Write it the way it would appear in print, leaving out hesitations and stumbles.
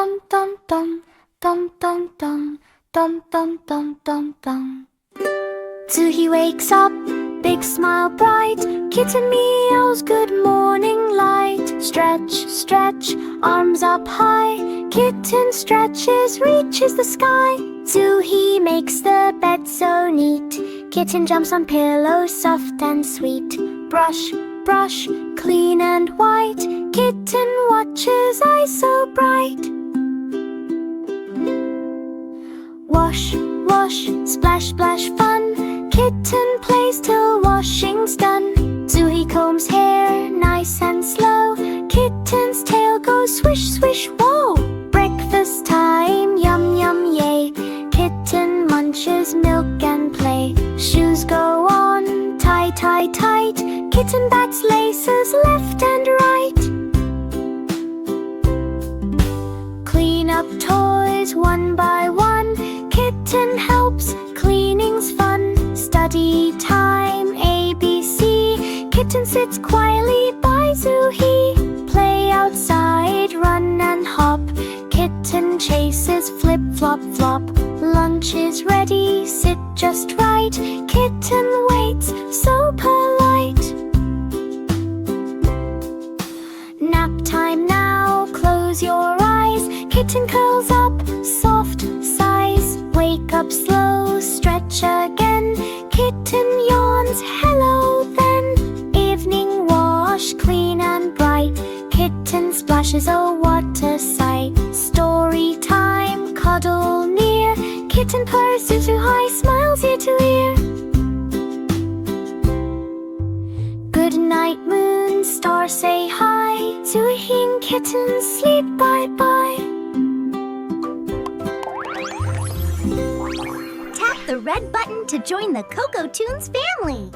Dum dum dum, dum dum dum, dum dum dum dum dum. Zuhi wakes up, big smile bright. Kitten meows, good morning light. Stretch, stretch, arms up high. Kitten stretches, reaches the sky. Zuhi makes the bed so neat. Kitten jumps on pillow, soft and sweet. Brush, brush, clean and white. Kitten watches, eyes so bright. Wash, wash, splash, splash, fun. Kitten plays till washing's done. Zuhi combs hair, nice and slow. Kitten's tail goes swish, swish, whoa! Breakfast time, yum, yum, yay. Kitten munches milk and play. Shoes go on, tie, tie, tight. Kitten bats laces left and right. Clean up toys one by one. Kitten helps, cleaning's fun. Study time, ABC. Kitten sits quietly by Zuhi. Play outside, run and hop. Kitten chases, flip, flop, flop. Lunch is ready, sit just right. Kitten waits, so polite. Nap time now, close your eyes. Kitten curls up, soft sighs. Wake up slow, stretch again. Kitten yawns, hello then. Evening wash, clean and bright. Kitten splashes, oh what a sight. Story time, cuddle near. Kitten purrs to high, smiles ear to ear. Good night moon, star say hi. Zuhi and kitten sleep bye bye. Tap the red button to join the Koko Toons family.